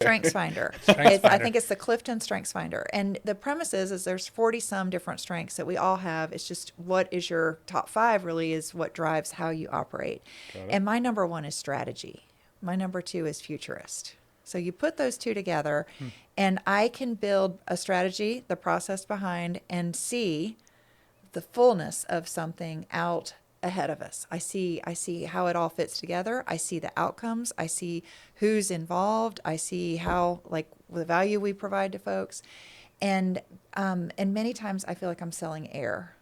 StrengthsFinder. StrengthsFinder. I think it's the Clifton StrengthsFinder. And the premise is there's 40 some different strengths that we all have. It's just what is your top 5 really is what drives how you operate. Got it. And my number 1 is strategy. My number 2 is futurist. So you put those two together and I can build a strategy, the process behind, and see the fullness of something out ahead of us. I see how it all fits together. I see the outcomes. I see who's involved. I see how, like, the value we provide to folks. And many times I feel like I'm selling air.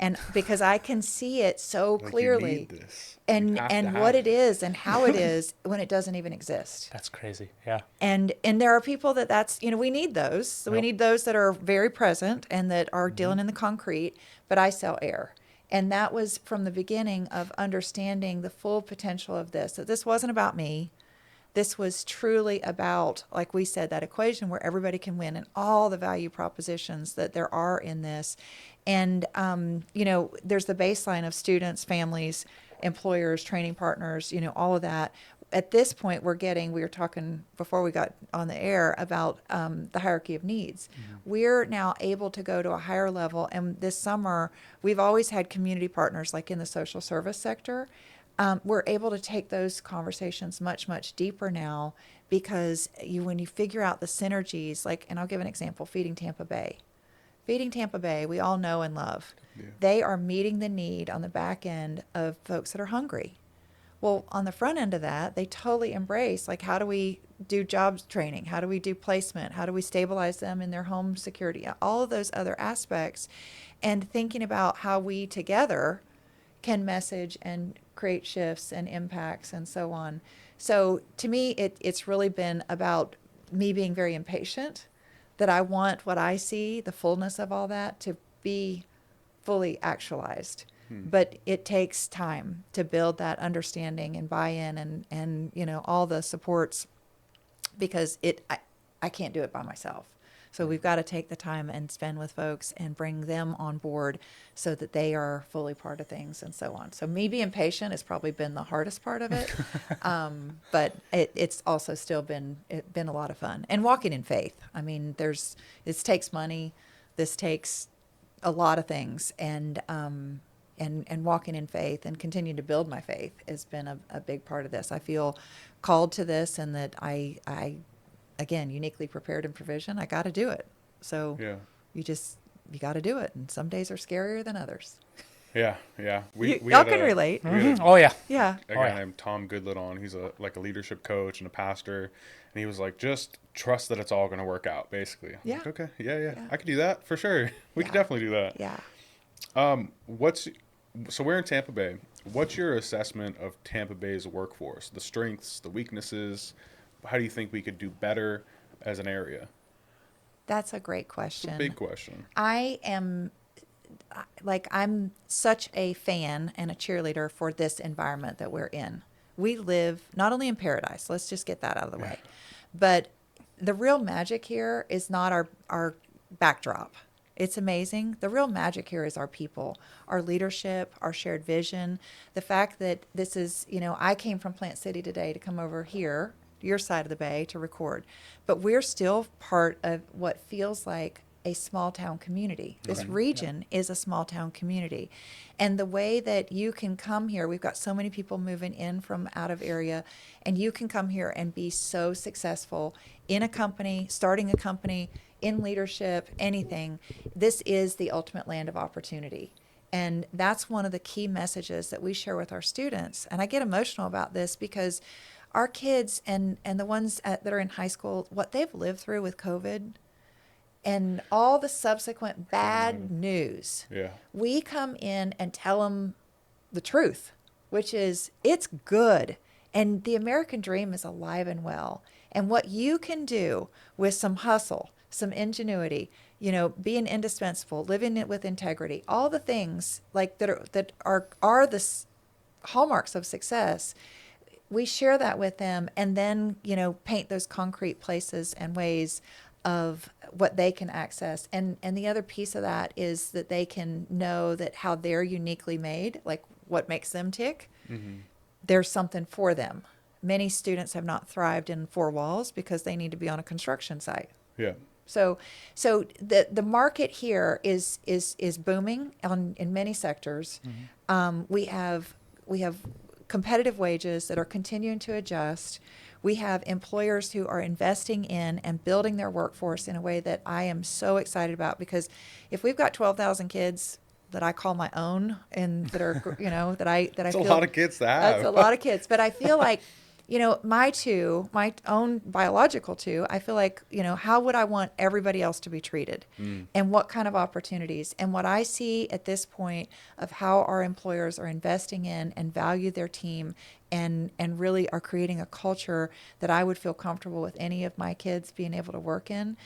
And because I can see it so Like, clearly, you need this. and You have to have what it it. is and how it is when it doesn't even exist. That's crazy. Yeah. And there are people that's, we need those. So we Yep. need those that are very present and that are dealing in the concrete, but I sell air. And that was from the beginning of understanding the full potential of this. That this wasn't about me. This was truly about, like we said, that equation where everybody can win and all the value propositions that there are in this. And, there's the baseline of students, families, employers, training partners, all of that. At this point, we were talking before we got on the air about the hierarchy of needs. We're now able to go to a higher level. And this summer, we've always had community partners like in the social service sector. We're able to take those conversations much, much deeper now because when you figure out the synergies, and I'll give an example, Feeding Tampa Bay. Feeding Tampa Bay, we all know and love. Yeah. They are meeting the need on the back end of folks that are hungry. Well, on the front end of that, they totally embrace, how do we do jobs training? How do we do placement? How do we stabilize them in their home security? All of those other aspects. And thinking about how we together can message and create shifts and impacts and so on. So to me, it's really been about me being very impatient, that I want what I see, the fullness of all that, to be fully actualized. But it takes time to build that understanding and buy-in and all the supports because I can't do it by myself. So we've got to take the time and spend with folks and bring them on board so that they are fully part of things and so on. So me being patient has probably been the hardest part of it, but it's also still been a lot of fun. And walking in faith. I mean, this takes money, this takes a lot of things, and walking in faith and continuing to build my faith has been a big part of this. I feel called to this, and that I again, uniquely prepared in provision. I got to do it. So Yeah. you got to do it. And some days are scarier than others. Yeah. We Y'all had can relate. we had Oh, yeah. Yeah. a guy named Tom Goodlet on. He's a leadership coach and a pastor, and he was like, just trust that it's all going to work out, basically. I'm Yeah. like, okay. Yeah. Yeah. I could do that for sure. We could Yeah. definitely do that. Yeah. So we're in Tampa Bay. What's your assessment of Tampa Bay's workforce? The strengths, the weaknesses? How do you think we could do better as an area? That's a great It's a question. big question. I'm such a fan and a cheerleader for this environment that we're in. We live not only in paradise, let's just get that out of the way, but the real magic here is not our backdrop. It's amazing. The real magic here is our people, our leadership, our shared vision. The fact that this is, I came from Plant City today to come over here, your side of the bay, to record. But we're still part of what feels like a small town community. This Okay. region is a small town community. And the way that you can come here, we've got so many people moving in from out of area, and you can come here and be so successful in a company, starting a company, in leadership, anything. This is the ultimate land of opportunity. And that's one of the key messages that we share with our students. And I get emotional about this because our kids and the ones that are in high school, what they've lived through with COVID and all the subsequent bad news, Yeah. we come in and tell them the truth, which is it's good. And the American dream is alive and well. And what you can do with some hustle, some ingenuity, being indispensable, living it with integrity, all the things that are the hallmarks of success. We share that with them and then, paint those concrete places and ways of what they can access. And the other piece of that is that they can know that how they're uniquely made, like what makes them tick, there's something for them many students have not thrived in four walls because they need to be on a construction site. Yeah. So the market here is booming in many sectors. We have competitive wages that are continuing to adjust. We have employers who are investing in and building their workforce in a way that I am so excited about, because if we've got 12,000 kids that I call my own and that are, that I It's feel a lot of kids to have. that's a lot of kids, but I feel like, my own biological two, I feel like, how would I want everybody else to be treated? And what kind of opportunities? And what I see at this point of how our employers are investing in and value their team and really are creating a culture that I would feel comfortable with any of my kids being able to work in.